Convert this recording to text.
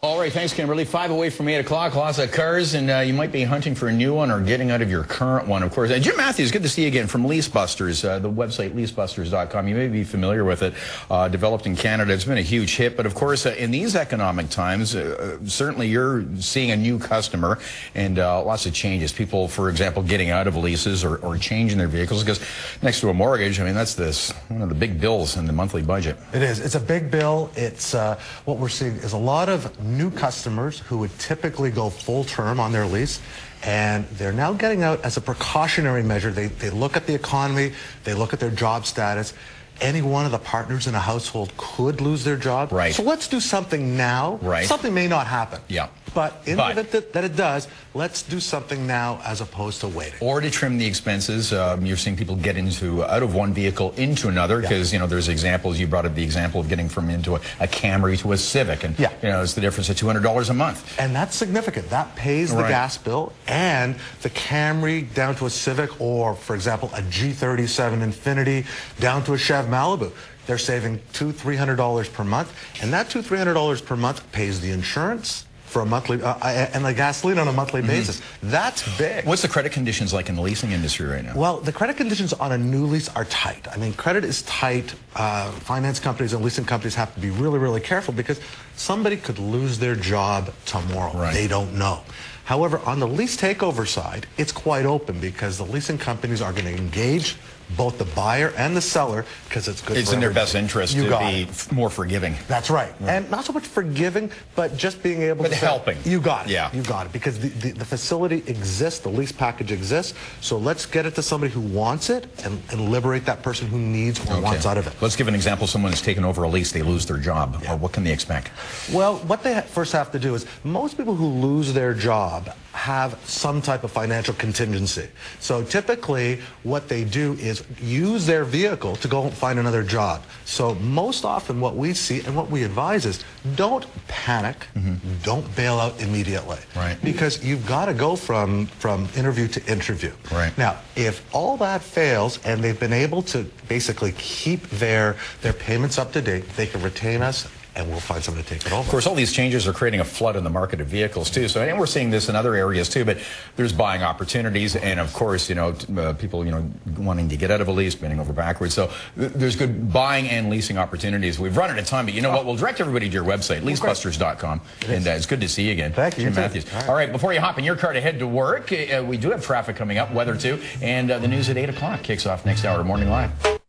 All right, thanks, Kimberly. 5 away from 8 o'clock, lots of cars, and you might be hunting for a new one or getting out of your current one, of course. Jim Matthres, good to see you again from Leasebusters, the website leasebusters.com. You may be familiar with it. Developed in Canada. It's been a huge hit, but of course, in these economic times, certainly you're seeing a new customer and lots of changes. People, for example, getting out of leases or changing their vehicles, because next to a mortgage, I mean, that's one of the big bills in the monthly budget. It is. It's a big bill. It's what we're seeing is a lot of new customers who would typically go full term on their lease, and they're now getting out as a precautionary measure. They look at the economy, they look at their job status. Any one of the partners in a household could lose their job. Right. So let's do something now. Right. Something may not happen. Yeah. But in the event that it does, let's do something now as opposed to waiting. Or to trim the expenses. You're seeing people get out of one vehicle into another, because, you know, there's examples. You brought up the example of getting into a Camry to a Civic, and, you know, it's the difference of $200 a month. And that's significant. That pays the gas bill, and the Camry down to a Civic, or, for example, a G37 Infiniti down to a Chev Malibu. They're saving $200–300 per month, and that $200–300 per month pays the insurance for a monthly, and the gasoline on a monthly basis. That's big. What's the credit conditions like in the leasing industry right now? Well, the credit conditions on a new lease are tight. I mean, credit is tight. Finance companies and leasing companies have to be really, really careful, because somebody could lose their job tomorrow. Right. They don't know. However, on the lease takeover side, it's quite open, because the leasing companies are going to engage both the buyer and the seller, because it's good. It's in their best interest to be more forgiving. That's right. And not so much forgiving, but just being able to helping. You got it. Yeah. You got it. Because the facility exists, the lease package exists, so let's get it to somebody who wants it, and liberate that person who needs or wants out of it. Let's give an example. Someone has taken over a lease, they lose their job. What can they expect? Well, what they first have to do is, most people who lose their job have some type of financial contingency. So typically what they do is use their vehicle to go and find another job. So most often what we see and what we advise is, don't panic, don't bail out immediately. Right. Because you've got to go from interview to interview. Right. Now, if all that fails and they've been able to basically keep their payments up to date, they can retain us, and we'll find someone to take it over. Of course, all these changes are creating a flood in the market of vehicles, too. So, and we're seeing this in other areas, too, but there's buying opportunities, and, of course, you know, people, you know, wanting to get out of a lease, bending over backwards. So there's good buying and leasing opportunities. We've run out of time, but you know what? We'll direct everybody to your website, leasebusters.com, and it's good to see you again. Thank you. Jim Matthres. All right, before you hop in your car to head to work, we do have traffic coming up, weather, too, and the news at 8 o'clock kicks off next hour, Morning Live.